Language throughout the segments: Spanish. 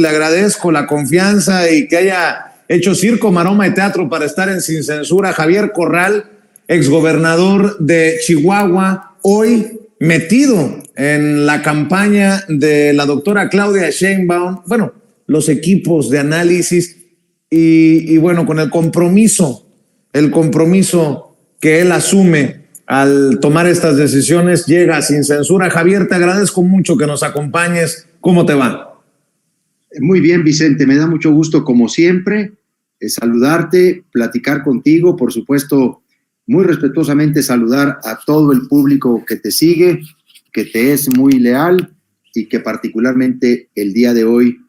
Le agradezco la confianza y que haya hecho circo, maroma y teatro para estar en Sin Censura. Javier Corral, exgobernador de Chihuahua, hoy metido en la campaña de la doctora Claudia Sheinbaum, bueno, los equipos de análisis y bueno, con el compromiso que él asume al tomar estas decisiones, llega a Sin Censura. Javier, te agradezco mucho que nos acompañes. ¿Cómo te va? Muy bien, Vicente, me da mucho gusto, como siempre, saludarte, platicar contigo, por supuesto, muy respetuosamente saludar a todo el público que te sigue, que te es muy leal y que particularmente el día de hoy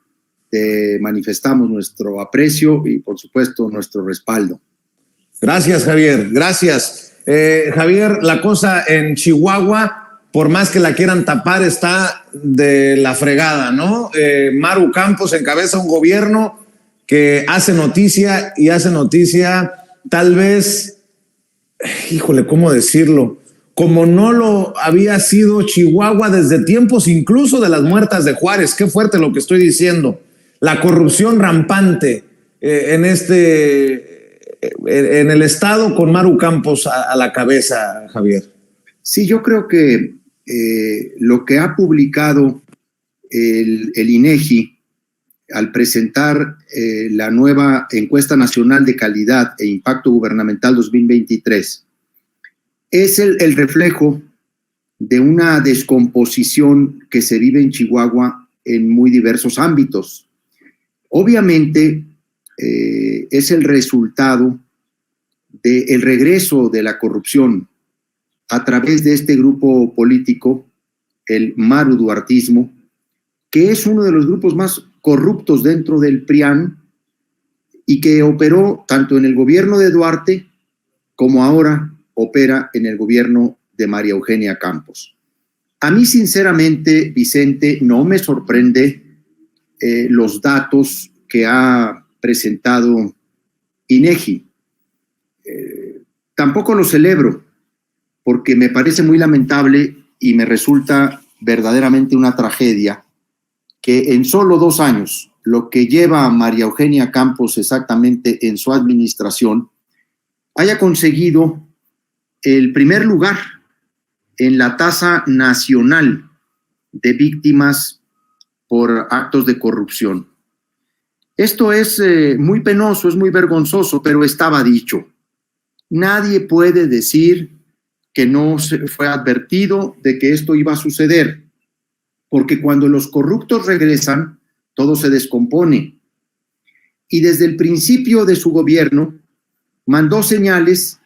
te manifestamos nuestro aprecio y, por supuesto, nuestro respaldo. Gracias, Javier, gracias. Javier, la cosa en Chihuahua, por más que la quieran tapar, está de la fregada, ¿no? Maru Campos encabeza un gobierno que hace noticia tal vez, híjole, ¿cómo decirlo? Como no lo había sido Chihuahua desde tiempos incluso de las muertas de Juárez. Qué fuerte lo que estoy diciendo. La corrupción rampante en el estado con Maru Campos a la cabeza, Javier. Sí, yo creo que lo que ha publicado el INEGI al presentar la nueva Encuesta Nacional de Calidad e Impacto Gubernamental 2023 es el reflejo de una descomposición que se vive en Chihuahua en muy diversos ámbitos. Obviamente es el resultado del regreso de la corrupción a través de este grupo político, el maruduartismo, que es uno de los grupos más corruptos dentro del PRIAN y que operó tanto en el gobierno de Duarte como ahora opera en el gobierno de María Eugenia Campos. A mí, sinceramente, Vicente, no me sorprende los datos que ha presentado INEGI. Tampoco lo celebro, porque me parece muy lamentable y me resulta verdaderamente una tragedia que en solo 2 años, lo que lleva a María Eugenia Campos exactamente en su administración, haya conseguido el primer lugar en la tasa nacional de víctimas por actos de corrupción. Esto es muy penoso, es muy vergonzoso, pero estaba dicho. Nadie puede decir que no se fue advertido de que esto iba a suceder, porque cuando los corruptos regresan, todo se descompone. Y desde el principio de su gobierno, mandó señales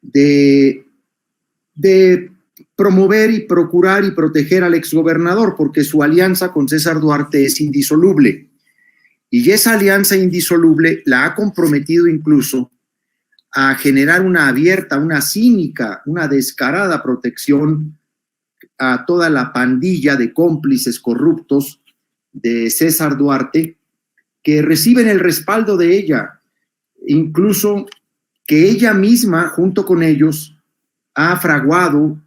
de promover y procurar y proteger al exgobernador, porque su alianza con César Duarte es indisoluble. Y esa alianza indisoluble la ha comprometido incluso a generar una abierta, una cínica, una descarada protección a toda la pandilla de cómplices corruptos de César Duarte, que reciben el respaldo de ella, incluso que ella misma, junto con ellos, ha fraguado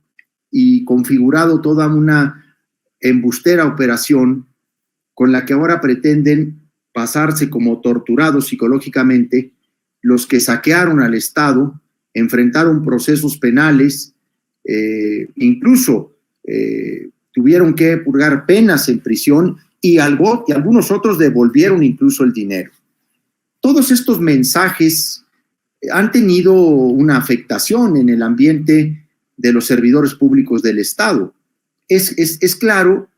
y configurado toda una embustera operación con la que ahora pretenden pasarse como torturados psicológicamente los que saquearon al Estado, enfrentaron procesos penales, incluso tuvieron que purgar penas en prisión y algunos otros devolvieron incluso el dinero. Todos estos mensajes han tenido una afectación en el ambiente de los servidores públicos del Estado. Es claro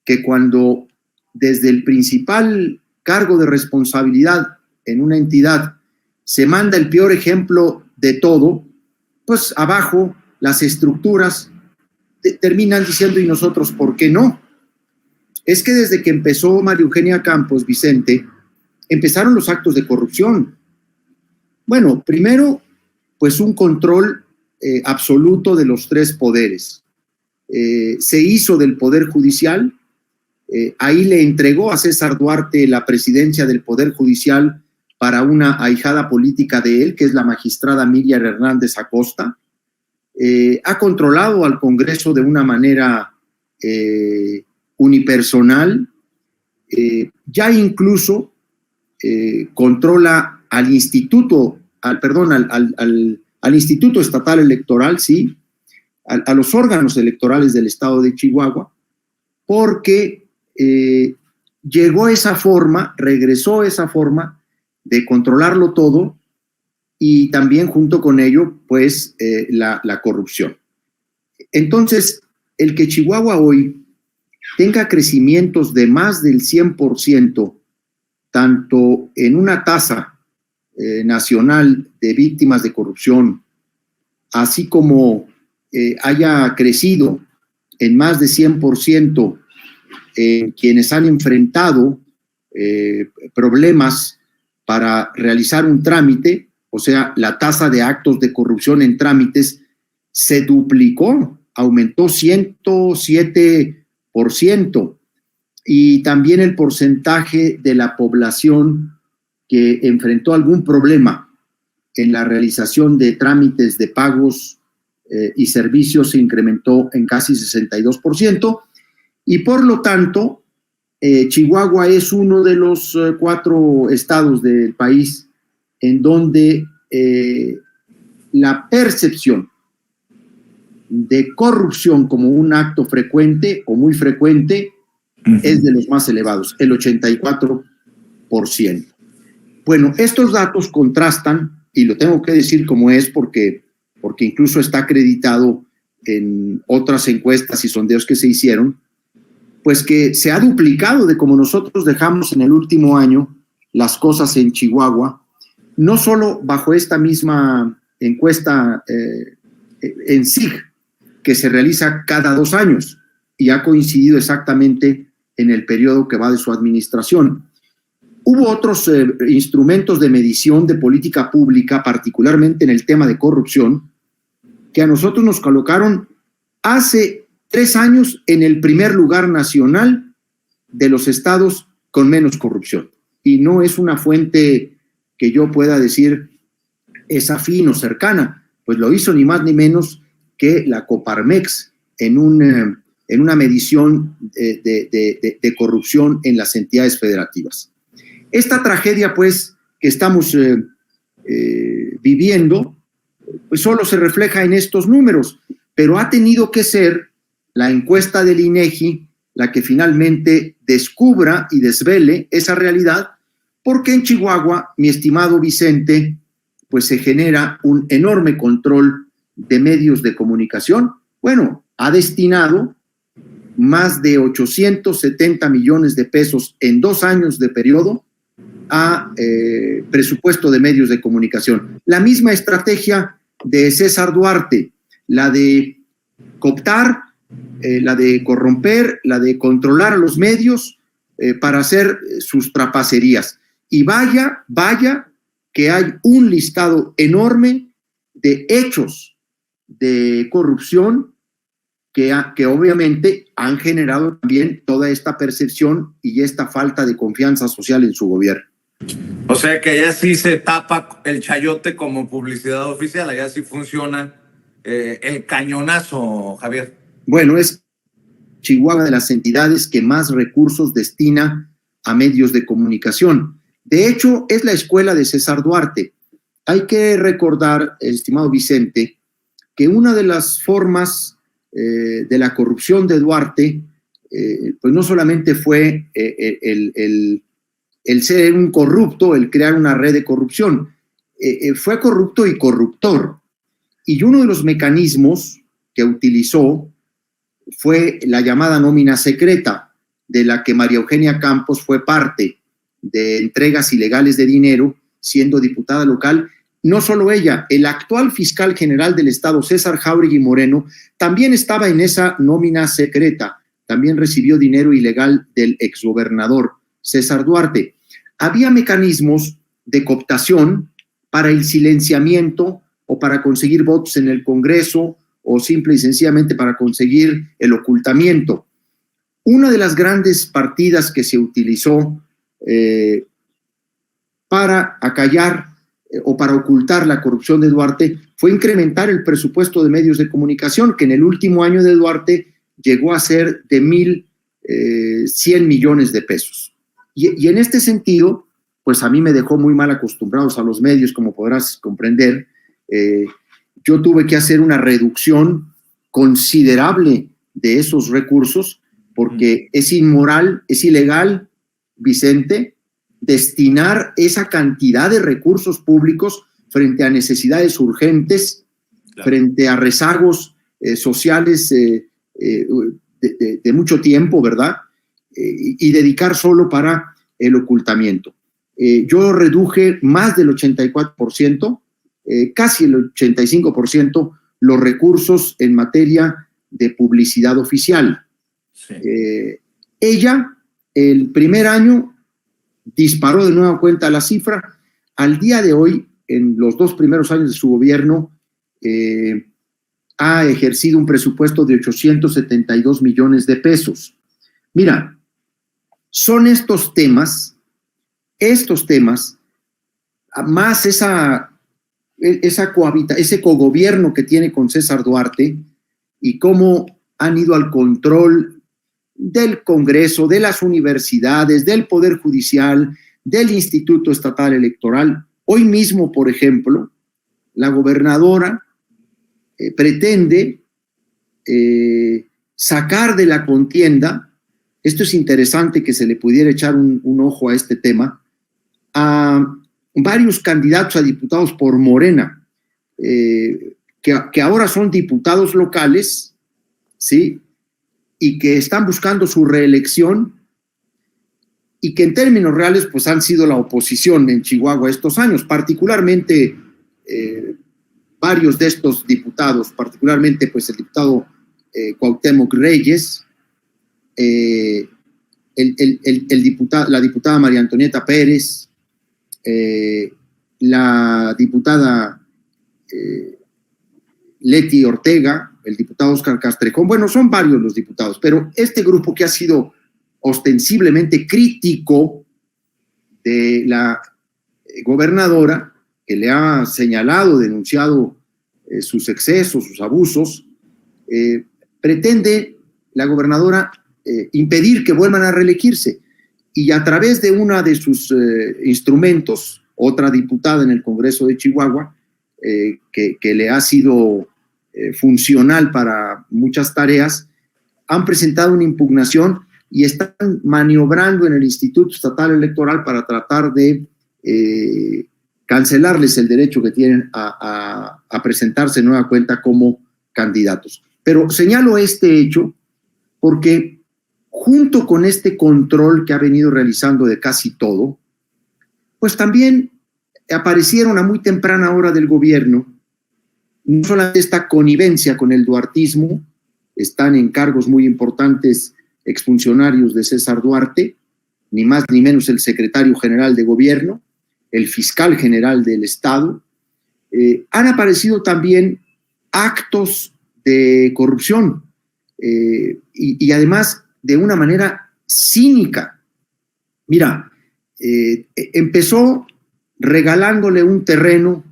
que cuando desde el principal cargo de responsabilidad en una entidad se manda el peor ejemplo de todo, pues abajo las estructuras terminan diciendo, ¿y nosotros por qué no? Es que desde que empezó María Eugenia Campos, Vicente, empezaron los actos de corrupción. Bueno, primero, pues un control absoluto de los 3 poderes. Se hizo del Poder Judicial, ahí le entregó a César Duarte la presidencia del Poder Judicial para una ahijada política de él, que es la magistrada Miriam Hernández Acosta. Ha controlado al Congreso de una manera unipersonal, ya incluso controla al Instituto, al Instituto Estatal Electoral, sí, a los órganos electorales del estado de Chihuahua, porque regresó esa forma de controlarlo todo, y también junto con ello, pues, la corrupción. Entonces, el que Chihuahua hoy tenga crecimientos de más del 100%, tanto en una tasa nacional de víctimas de corrupción, así como haya crecido en más de 100% quienes han enfrentado problemas para realizar un trámite, o sea, la tasa de actos de corrupción en trámites se duplicó, aumentó 107%, y también el porcentaje de la población que enfrentó algún problema en la realización de trámites de pagos y servicios se incrementó en casi 62%, y por lo tanto, Chihuahua es uno de los 4 estados del país en donde la percepción de corrupción como un acto frecuente o muy frecuente es de los más elevados, el 84%. Bueno, estos datos contrastan, y lo tengo que decir como es porque incluso está acreditado en otras encuestas y sondeos que se hicieron, pues que se ha duplicado de como nosotros dejamos en el último año las cosas en Chihuahua, no solo bajo esta misma encuesta en SIG, que se realiza cada 2 años y ha coincidido exactamente en el periodo que va de su administración. Hubo otros instrumentos de medición de política pública, particularmente en el tema de corrupción, que a nosotros nos colocaron hace 3 años en el primer lugar nacional de los estados con menos corrupción. Y no es una fuente que yo pueda decir es afín o cercana, pues lo hizo ni más ni menos que la Coparmex en una medición de corrupción en las entidades federativas. Esta tragedia, pues, que estamos viviendo, pues solo se refleja en estos números, pero ha tenido que ser la encuesta del INEGI la que finalmente descubra y desvele esa realidad, porque en Chihuahua, mi estimado Vicente, pues se genera un enorme control de medios de comunicación. Bueno, ha destinado más de 870 millones de pesos en 2 años de periodo a presupuesto de medios de comunicación. La misma estrategia de César Duarte, la de cooptar, la de corromper, la de controlar a los medios para hacer sus trapacerías. Y vaya que hay un listado enorme de hechos de corrupción que obviamente han generado también toda esta percepción y esta falta de confianza social en su gobierno. O sea que allá sí se tapa el chayote como publicidad oficial, allá sí funciona el cañonazo, Javier. Bueno, es Chihuahua de las entidades que más recursos destina a medios de comunicación. De hecho, es la escuela de César Duarte. Hay que recordar, estimado Vicente, que una de las formas de la corrupción de Duarte, pues no solamente fue el ser un corrupto, el crear una red de corrupción, fue corrupto y corruptor. Y uno de los mecanismos que utilizó fue la llamada nómina secreta, de la que María Eugenia Campos fue parte, de entregas ilegales de dinero, siendo diputada local. No solo ella, el actual fiscal general del estado, César Jáuregui Moreno, también estaba en esa nómina secreta, también recibió dinero ilegal del exgobernador César Duarte. Había mecanismos de cooptación para el silenciamiento o para conseguir votos en el Congreso o simple y sencillamente para conseguir el ocultamiento. Una de las grandes partidas que se utilizó para acallar o para ocultar la corrupción de Duarte fue incrementar el presupuesto de medios de comunicación, que en el último año de Duarte llegó a ser de 1,100 millones de pesos. Y en este sentido, pues a mí me dejó muy mal acostumbrados a los medios, como podrás comprender. Yo tuve que hacer una reducción considerable de esos recursos porque es inmoral, es ilegal, Vicente, destinar esa cantidad de recursos públicos frente a necesidades urgentes, claro, frente a rezagos sociales de mucho tiempo, ¿verdad? Y dedicar solo para el ocultamiento. Yo reduje más del 84%, casi el 85%, los recursos en materia de publicidad oficial. Sí. Ella, el primer año, disparó de nueva cuenta la cifra. Al día de hoy, en los 2 primeros años de su gobierno, ha ejercido un presupuesto de 872 millones de pesos. Mira, son estos temas, más ese cogobierno que tiene con César Duarte y cómo han ido al control del Congreso, de las universidades, del Poder Judicial, del Instituto Estatal Electoral. Hoy mismo, por ejemplo, la gobernadora pretende sacar de la contienda, esto es interesante que se le pudiera echar un ojo a este tema, a varios candidatos a diputados por Morena, que ahora son diputados locales, ¿sí? Y que están buscando su reelección y que en términos reales pues han sido la oposición en Chihuahua estos años, particularmente varios de estos diputados, particularmente pues el diputado Cuauhtémoc Reyes, la diputada María Antonieta Pérez, la diputada Leti Ortega, el diputado Óscar Castrejón. Bueno, son varios los diputados, pero este grupo que ha sido ostensiblemente crítico de la gobernadora, que le ha señalado, denunciado sus excesos, sus abusos, pretende la gobernadora impedir que vuelvan a reelegirse. Y a través de una de sus instrumentos, otra diputada en el Congreso de Chihuahua, que le ha sido funcional para muchas tareas, han presentado una impugnación y están maniobrando en el Instituto Estatal Electoral para tratar de cancelarles el derecho que tienen a presentarse en nueva cuenta como candidatos. Pero señalo este hecho porque junto con este control que ha venido realizando de casi todo, pues también aparecieron a muy temprana hora del gobierno no solamente esta connivencia con el duartismo, están en cargos muy importantes exfuncionarios de César Duarte, ni más ni menos el secretario general de gobierno, el fiscal general del Estado, han aparecido también actos de corrupción y además de una manera cínica. Mira, empezó regalándole un terreno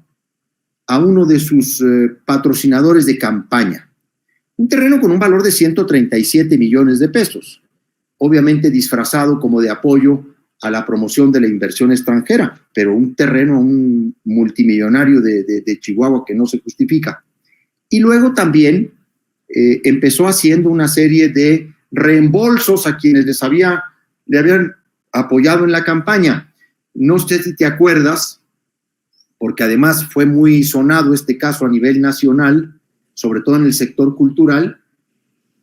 a uno de sus patrocinadores de campaña, un terreno con un valor de 137 millones de pesos, obviamente disfrazado como de apoyo a la promoción de la inversión extranjera, pero un terreno, un multimillonario de Chihuahua que no se justifica. Y luego también empezó haciendo una serie de reembolsos a quienes le habían apoyado en la campaña. No sé si te acuerdas, porque además fue muy sonado este caso a nivel nacional, sobre todo en el sector cultural,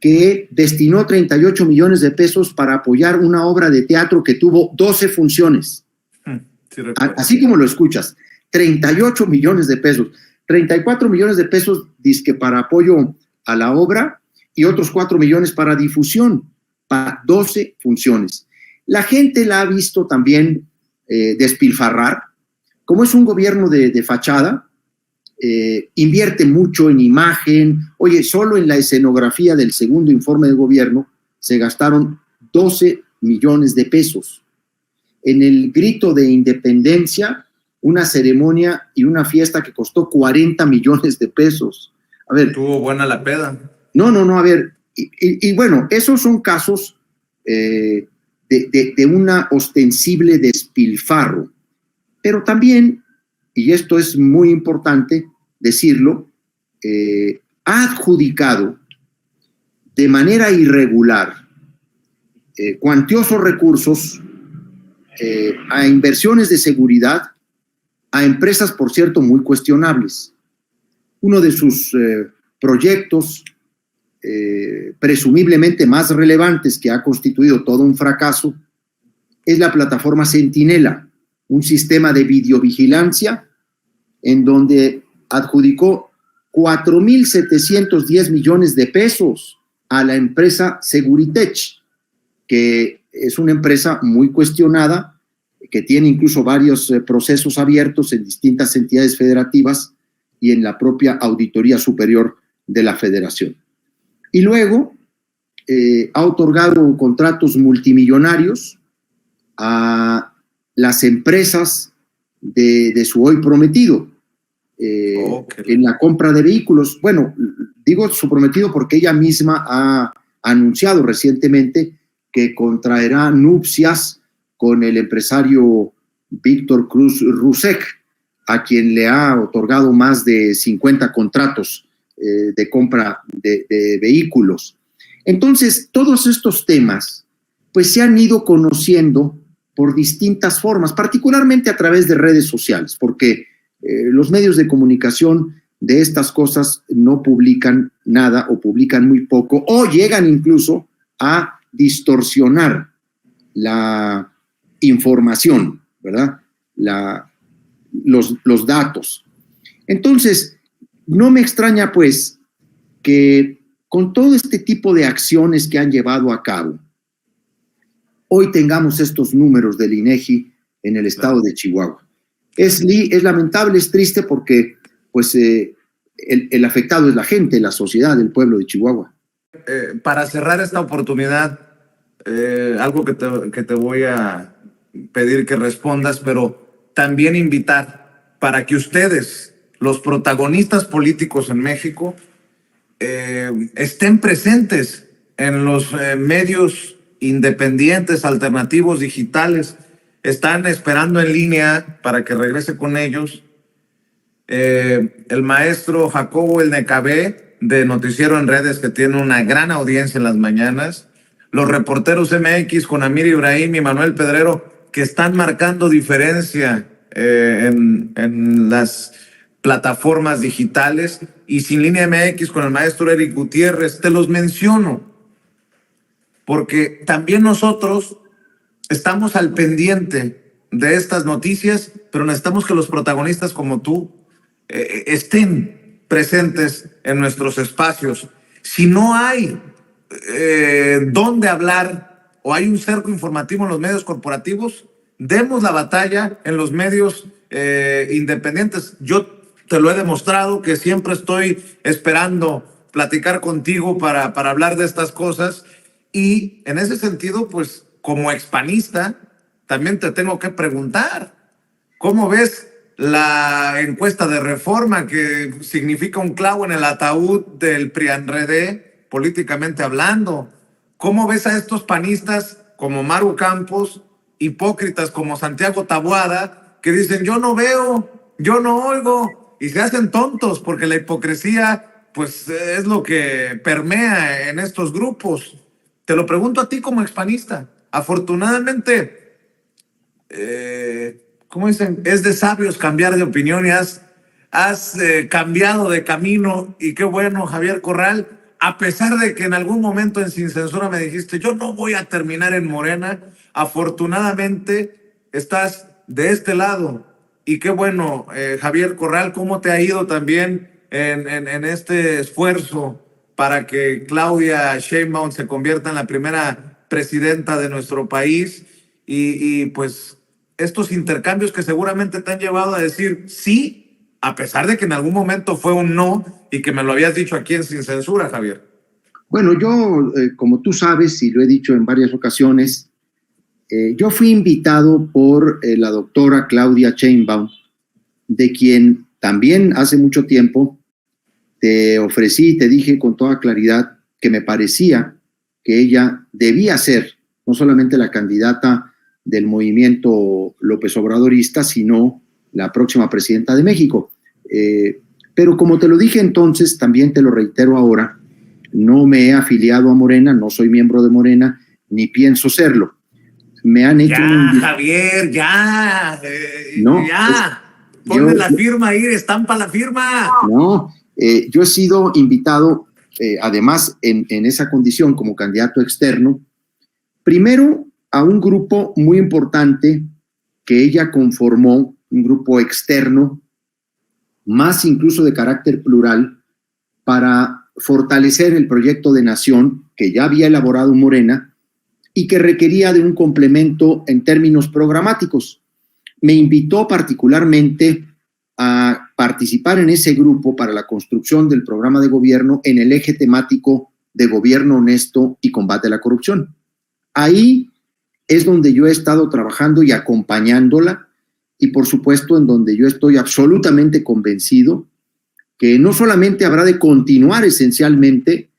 que destinó 38 millones de pesos para apoyar una obra de teatro que tuvo 12 funciones. Sí, así como lo escuchas, 38 millones de pesos. 34 millones de pesos dizque para apoyo a la obra y otros 4 millones para difusión, para 12 funciones. La gente la ha visto también despilfarrar. Como es un gobierno de fachada, invierte mucho en imagen. Oye, solo en la escenografía del segundo informe de gobierno se gastaron 12 millones de pesos. En el grito de independencia, una ceremonia y una fiesta que costó 40 millones de pesos. A ver. Estuvo buena la peda. No, a ver. Y bueno, esos son casos de una ostensible despilfarro. Pero también, y esto es muy importante decirlo, ha adjudicado de manera irregular cuantiosos recursos a inversiones de seguridad, a empresas, por cierto, muy cuestionables. Uno de sus proyectos presumiblemente más relevantes, que ha constituido todo un fracaso, es la plataforma Centinela, un sistema de videovigilancia en donde adjudicó 4.710 millones de pesos a la empresa Seguritech, que es una empresa muy cuestionada, que tiene incluso varios procesos abiertos en distintas entidades federativas y en la propia Auditoría Superior de la Federación. Y luego ha otorgado contratos multimillonarios a las empresas de su hoy prometido en la compra de vehículos. Bueno, digo su prometido porque ella misma ha anunciado recientemente que contraerá nupcias con el empresario Víctor Cruz Rusek, a quien le ha otorgado más de 50 contratos de compra de vehículos. Entonces, todos estos temas pues se han ido conociendo por distintas formas, particularmente a través de redes sociales, porque los medios de comunicación de estas cosas no publican nada o publican muy poco o llegan incluso a distorsionar la información, ¿verdad? Los datos. Entonces, no me extraña pues que con todo este tipo de acciones que han llevado a cabo, hoy tengamos estos números del INEGI en el estado de Chihuahua. Es lamentable, es triste porque pues el afectado es la gente, la sociedad, el pueblo de Chihuahua. Para cerrar esta oportunidad, algo que te voy a pedir que respondas, pero también invitar para que ustedes, los protagonistas políticos en México, estén presentes en los medios independientes, alternativos, digitales. Están esperando en línea para que regrese con ellos el maestro Jacobo El Necabé, de Noticiero en Redes, que tiene una gran audiencia en las mañanas, los reporteros MX con Amir Ibrahim y Manuel Pedrero, que están marcando diferencia en las plataformas digitales, y Sin Línea MX con el maestro Eric Gutiérrez. Te los menciono porque también nosotros estamos al pendiente de estas noticias, pero necesitamos que los protagonistas como tú estén presentes en nuestros espacios. Si no hay dónde hablar o hay un cerco informativo en los medios corporativos, demos la batalla en los medios independientes. Yo te lo he demostrado, que siempre estoy esperando platicar contigo para hablar de estas cosas, y en ese sentido, pues como expanista, también te tengo que preguntar, ¿cómo ves la encuesta de Reforma, que significa un clavo en el ataúd del PRIANREDE, políticamente hablando? ¿Cómo ves a estos panistas como Maru Campos, hipócritas como Santiago Taboada, que dicen yo no veo, yo no oigo, y se hacen tontos porque la hipocresía pues es lo que permea en estos grupos? Te lo pregunto a ti como expanista. Afortunadamente, ¿cómo dicen? Es de sabios cambiar de opinión, y has cambiado de camino, y qué bueno, Javier Corral, a pesar de que en algún momento en Sin Censura me dijiste yo no voy a terminar en Morena. Afortunadamente estás de este lado, y qué bueno, Javier Corral, ¿cómo te ha ido también en este esfuerzo para que Claudia Sheinbaum se convierta en la primera presidenta de nuestro país? Y pues estos intercambios que seguramente te han llevado a decir sí, a pesar de que en algún momento fue un no, y que me lo habías dicho aquí en Sin Censura, Javier. Bueno, yo, como tú sabes, y lo he dicho en varias ocasiones, yo fui invitado por la doctora Claudia Sheinbaum, de quien también hace mucho tiempo te ofrecí y te dije con toda claridad que me parecía que ella debía ser no solamente la candidata del movimiento López Obradorista, sino la próxima presidenta de México. Pero como te lo dije entonces, también te lo reitero ahora, no me he afiliado a Morena, no soy miembro de Morena, ni pienso serlo. Me han hecho... Javier, ya. No, ya. Ponle la firma ahí, estampa la firma. No, yo he sido invitado, además, en esa condición como candidato externo, primero a un grupo muy importante que ella conformó, un grupo externo, más incluso de carácter plural, para fortalecer el proyecto de nación que ya había elaborado Morena y que requería de un complemento en términos programáticos. Me invitó particularmente a participar en ese grupo para la construcción del programa de gobierno en el eje temático de gobierno honesto y combate a la corrupción. Ahí es donde yo he estado trabajando y acompañándola, y por supuesto en donde yo estoy absolutamente convencido que no solamente habrá de continuar esencialmente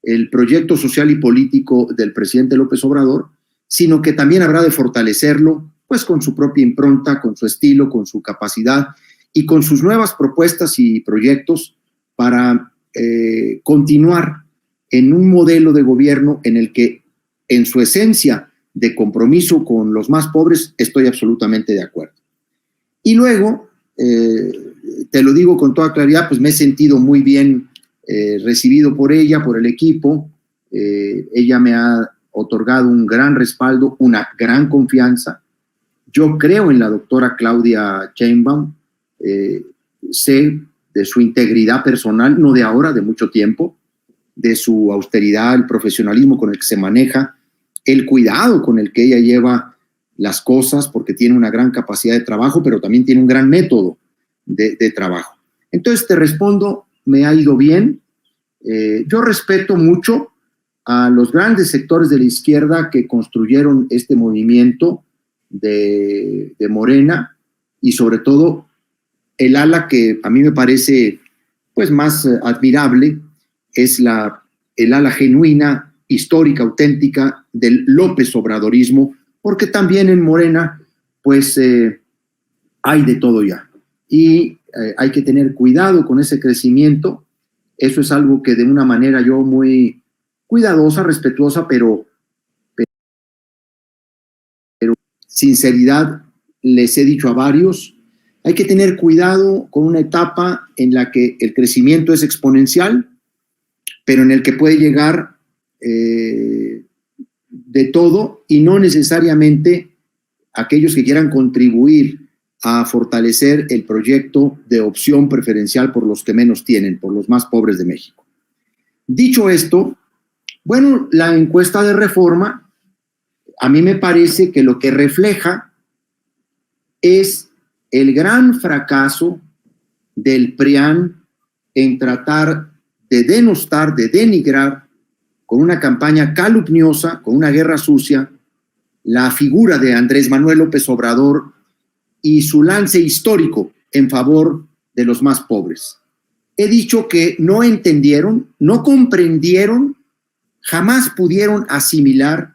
el proyecto social y político del presidente López Obrador, sino que también habrá de fortalecerlo, pues con su propia impronta, con su estilo, con su capacidad y con sus nuevas propuestas y proyectos para continuar en un modelo de gobierno en el que, en su esencia de compromiso con los más pobres, estoy absolutamente de acuerdo. Y luego, te lo digo con toda claridad, pues me he sentido muy bien recibido por ella, por el equipo. Ella me ha otorgado un gran respaldo, una gran confianza. Yo creo en la doctora Claudia Sheinbaum, sé de su integridad personal, no de ahora, de mucho tiempo, de su austeridad, el profesionalismo con el que se maneja, el cuidado con el que ella lleva las cosas, porque tiene una gran capacidad de trabajo, pero también tiene un gran método de trabajo. Entonces te respondo, me ha ido bien. Yo respeto mucho a los grandes sectores de la izquierda que construyeron este movimiento de Morena, y sobre todo el ala que a mí me parece pues más admirable es el ala genuina, histórica, auténtica del López Obradorismo, porque también en Morena pues hay de todo ya, y hay que tener cuidado con ese crecimiento. Eso es algo que de una manera yo muy cuidadosa, respetuosa, pero sinceridad les he dicho a varios, hay que tener cuidado con una etapa en la que el crecimiento es exponencial, pero en el que puede llegar de todo, y no necesariamente aquellos que quieran contribuir a fortalecer el proyecto de opción preferencial por los que menos tienen, por los más pobres de México. Dicho esto, bueno, la encuesta de Reforma a mí me parece que lo que refleja es el gran fracaso del PRIAN en tratar de denostar, de denigrar, con una campaña calumniosa, con una guerra sucia, la figura de Andrés Manuel López Obrador y su lance histórico en favor de los más pobres. He dicho que no entendieron, no comprendieron, jamás pudieron asimilar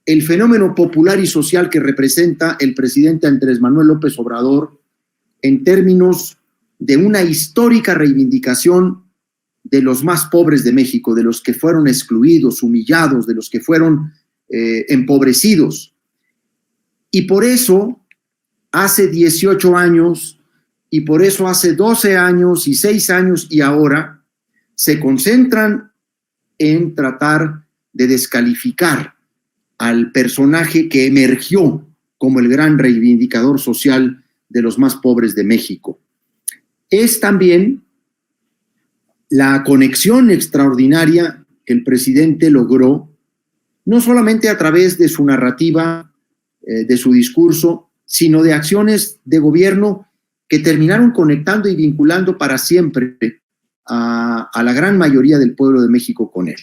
el fenómeno popular y social que representa el presidente Andrés Manuel López Obrador en términos de una histórica reivindicación de los más pobres de México, de los que fueron excluidos, humillados, de los que fueron empobrecidos. Y por eso, hace 18 años, y por eso hace 12 años y 6 años y ahora, se concentran en tratar de descalificar al personaje que emergió como el gran reivindicador social de los más pobres de México. Es también la conexión extraordinaria que el presidente logró, no solamente a través de su narrativa, de su discurso, sino de acciones de gobierno que terminaron conectando y vinculando para siempre a la gran mayoría del pueblo de México con él.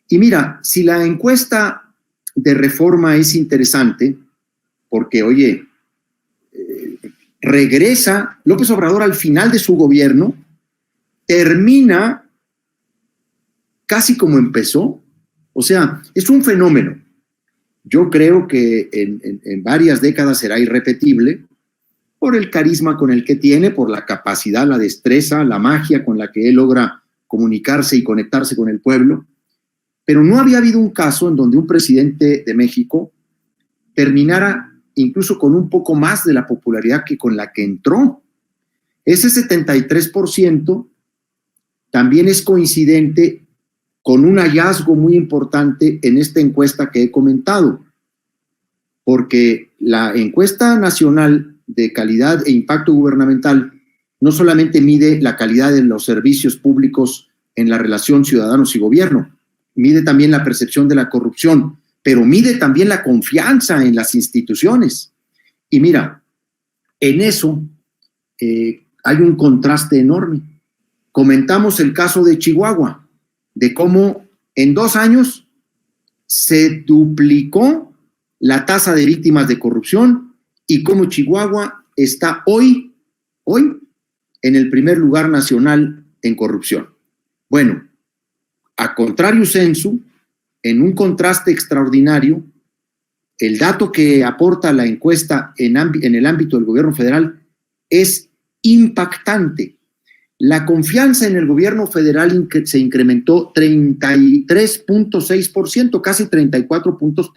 Y mira, si la encuesta de Reforma es interesante, porque, oye, regresa López Obrador al final de su gobierno, termina casi como empezó. O sea, es un fenómeno. Yo creo que en varias décadas será irrepetible por el carisma con el que tiene, por la capacidad, la destreza, la magia con la que él logra comunicarse y conectarse con el pueblo. Pero no había habido un caso en donde un presidente de México terminara incluso con un poco más de la popularidad que con la que entró. Ese 73% también es coincidente con un hallazgo muy importante en esta encuesta que he comentado, porque la encuesta nacional de calidad e impacto gubernamental no solamente mide la calidad de los servicios públicos en la relación ciudadanos y gobierno, mide también la percepción de la corrupción, pero mide también la confianza en las instituciones. Y mira, en eso hay un contraste enorme. Comentamos el caso de Chihuahua, de cómo en 2 años se duplicó la tasa de víctimas de corrupción y cómo Chihuahua está hoy en el primer lugar nacional en corrupción. Bueno, a contrario sensu, en un contraste extraordinario, el dato que aporta la encuesta en el ámbito del gobierno federal es impactante. La confianza en el gobierno federal se incrementó 33.6%, casi 34 puntos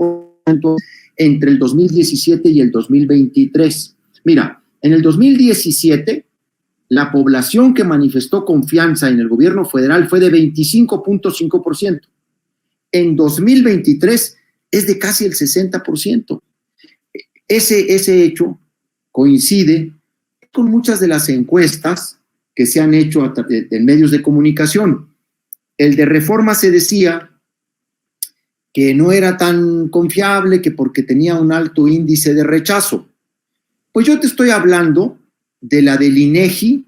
entre el 2017 y el 2023. Mira, en el 2017, la población que manifestó confianza en el gobierno federal fue de 25.5%. En 2023 es de casi el 60%. Ese hecho coincide con muchas de las encuestas que se han hecho en medios de comunicación. El de Reforma se decía que no era tan confiable, que porque tenía un alto índice de rechazo. Pues yo te estoy hablando de la del INEGI,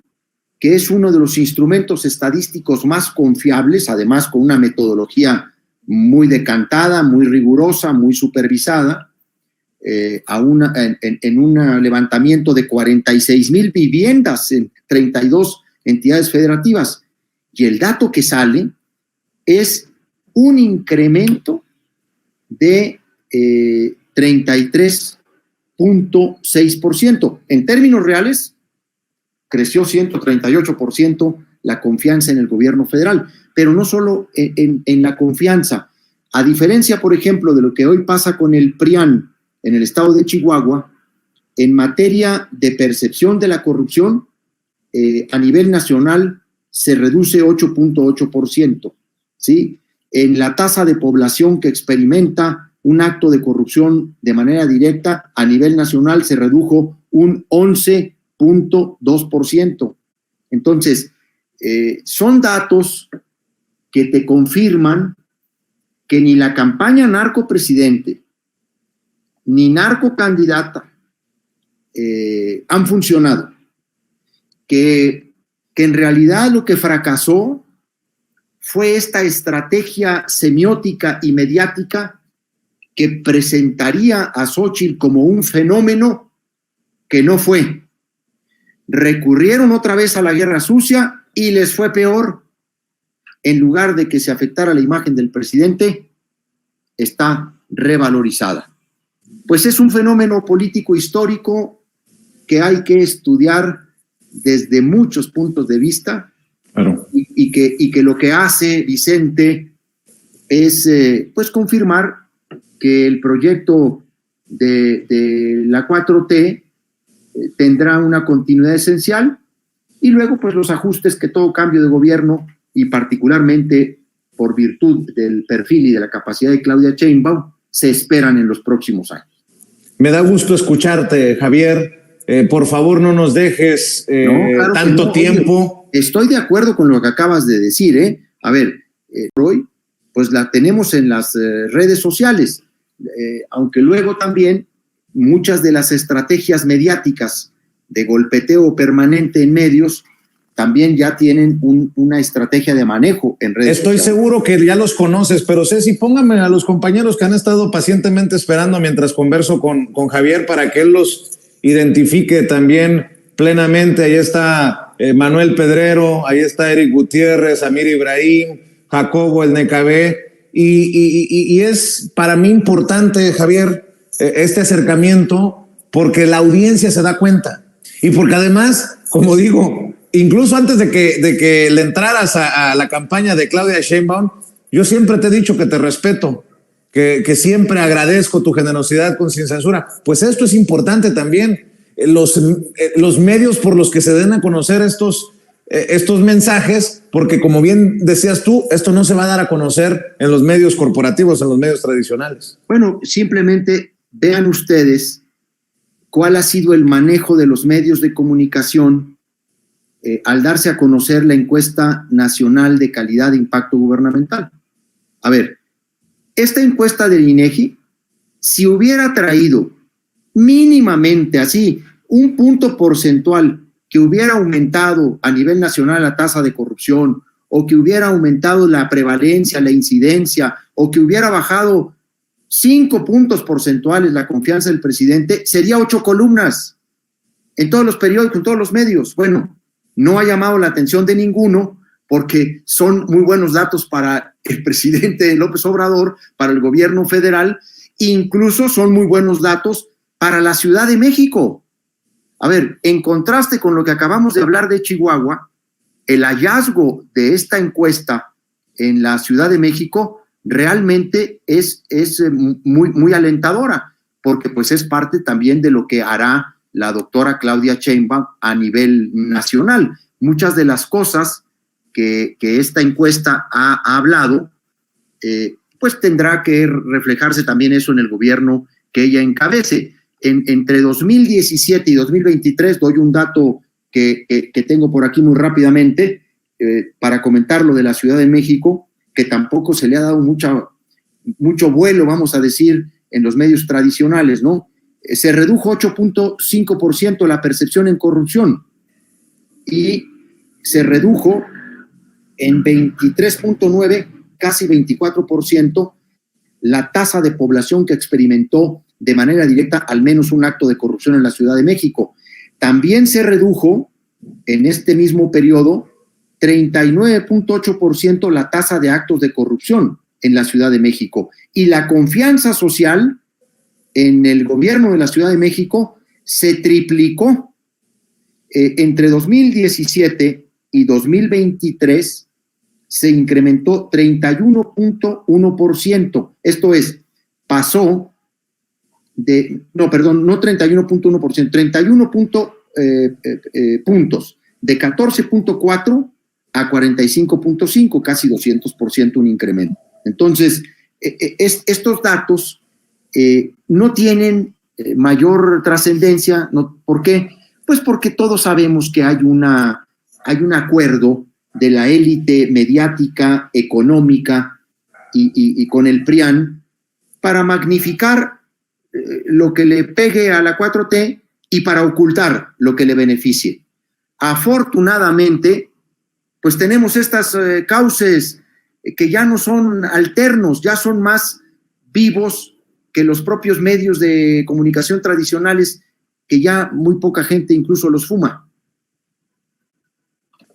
que es uno de los instrumentos estadísticos más confiables, además con una metodología muy decantada, muy rigurosa, muy supervisada, en un levantamiento de 46,000 viviendas en 32 entidades federativas. Y el dato que sale es un incremento de 33.6%. En términos reales, creció 138% la confianza en el gobierno federal, pero no solo en la confianza. A diferencia, por ejemplo, de lo que hoy pasa con el PRIAN en el estado de Chihuahua, en materia de percepción de la corrupción, a nivel nacional se reduce 8.8%, ¿sí? En la tasa de población que experimenta un acto de corrupción de manera directa, a nivel nacional se redujo un 11.2%. Entonces, son datos que te confirman que ni la campaña narcopresidente ni narcocandidata han funcionado, que en realidad lo que fracasó fue esta estrategia semiótica y mediática que presentaría a Xóchitl como un fenómeno que no fue. Recurrieron otra vez a la guerra sucia y les fue peor. En lugar de que se afectara la imagen del presidente, está revalorizada. Pues es un fenómeno político histórico que hay que estudiar desde muchos puntos de vista. Claro. Y que lo que hace Vicente es pues confirmar que el proyecto de la 4T tendrá una continuidad esencial y luego pues los ajustes que todo cambio de gobierno y particularmente por virtud del perfil y de la capacidad de Claudia Sheinbaum se esperan en los próximos años. Me da gusto escucharte, Javier. Por favor, no nos dejes claro tanto tiempo. Oye, estoy de acuerdo con lo que acabas de decir, A ver, hoy pues la tenemos en las redes sociales, aunque luego también muchas de las estrategias mediáticas de golpeteo permanente en medios también ya tienen una estrategia de manejo en redes sociales. Estoy seguro que ya los conoces, pero Ceci, póngame a los compañeros que han estado pacientemente esperando mientras converso con Javier para que él los identifique también plenamente. Ahí está Manuel Pedrero, ahí está Eric Gutiérrez, Amir Ibrahim, Jacobo El Necabé. y es para mí importante, Javier, este acercamiento, porque la audiencia se da cuenta y porque además, como digo, incluso antes de que le entraras a la campaña de Claudia Sheinbaum, yo siempre te he dicho que te respeto, que siempre agradezco tu generosidad con Sin Censura. Pues esto es importante también, los medios por los que se den a conocer estos mensajes, porque como bien decías tú, esto no se va a dar a conocer en los medios corporativos, en los medios tradicionales. Bueno, simplemente vean ustedes cuál ha sido el manejo de los medios de comunicación al darse a conocer la encuesta nacional de calidad de impacto gubernamental. A ver, esta encuesta del INEGI, si hubiera traído mínimamente así un punto porcentual que hubiera aumentado a nivel nacional la tasa de corrupción, o que hubiera aumentado la prevalencia, la incidencia, o que hubiera bajado 5 puntos porcentuales la confianza del presidente, sería 8 columnas en todos los periódicos, en todos los medios. Bueno, no ha llamado la atención de ninguno porque son muy buenos datos para el presidente López Obrador, para el gobierno federal, incluso son muy buenos datos para la Ciudad de México. A ver, en contraste con lo que acabamos de hablar de Chihuahua, el hallazgo de esta encuesta en la Ciudad de México realmente es muy alentadora, porque pues es parte también de lo que hará la doctora Claudia Sheinbaum a nivel nacional. Muchas de las cosas que esta encuesta ha hablado, pues tendrá que reflejarse también eso en el gobierno que ella encabece. Entre 2017 y 2023, doy un dato que tengo por aquí muy rápidamente para comentar lo de la Ciudad de México, que tampoco se le ha dado mucho vuelo, vamos a decir, en los medios tradicionales, ¿no? Se redujo 8.5% la percepción en corrupción y se redujo en 23.9%, casi 24%, la tasa de población que experimentó de manera directa al menos un acto de corrupción en la Ciudad de México. También se redujo en este mismo periodo 39.8% la tasa de actos de corrupción en la Ciudad de México. Y la confianza social en el gobierno de la Ciudad de México se triplicó. Entre 2017 y 2023 se incrementó 31.1%. Esto es, pasó de, no 31.1%, 31 puntos, de 14.4 a 45.5, casi 200% un incremento. Entonces, estos datos no tienen mayor trascendencia. ¿Por qué? Pues porque todos sabemos que hay un acuerdo de la élite mediática, económica y con el PRIAN para magnificar lo que le pegue a la 4T y para ocultar lo que le beneficie. Afortunadamente, pues tenemos estas cauces que ya no son alternos, ya son más vivos que los propios medios de comunicación tradicionales, que ya muy poca gente incluso los fuma.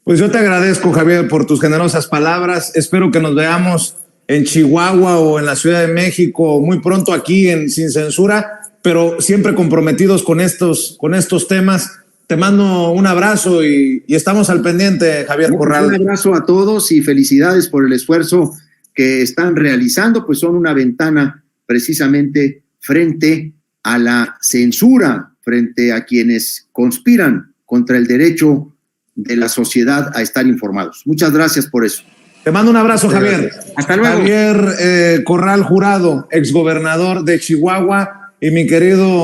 Pues yo te agradezco, Javier, por tus generosas palabras. Espero que nos veamos en Chihuahua o en la Ciudad de México muy pronto aquí en Sin Censura, pero siempre comprometidos con estos temas. Te mando un abrazo y estamos al pendiente, Javier Corral. Un abrazo a todos y felicidades por el esfuerzo que están realizando, pues son una ventana precisamente frente a la censura, frente a quienes conspiran contra el derecho de la sociedad a estar informados. Muchas gracias por eso. Te mando un abrazo, Javier. Hasta luego. Javier Corral Jurado, exgobernador de Chihuahua, y mi querido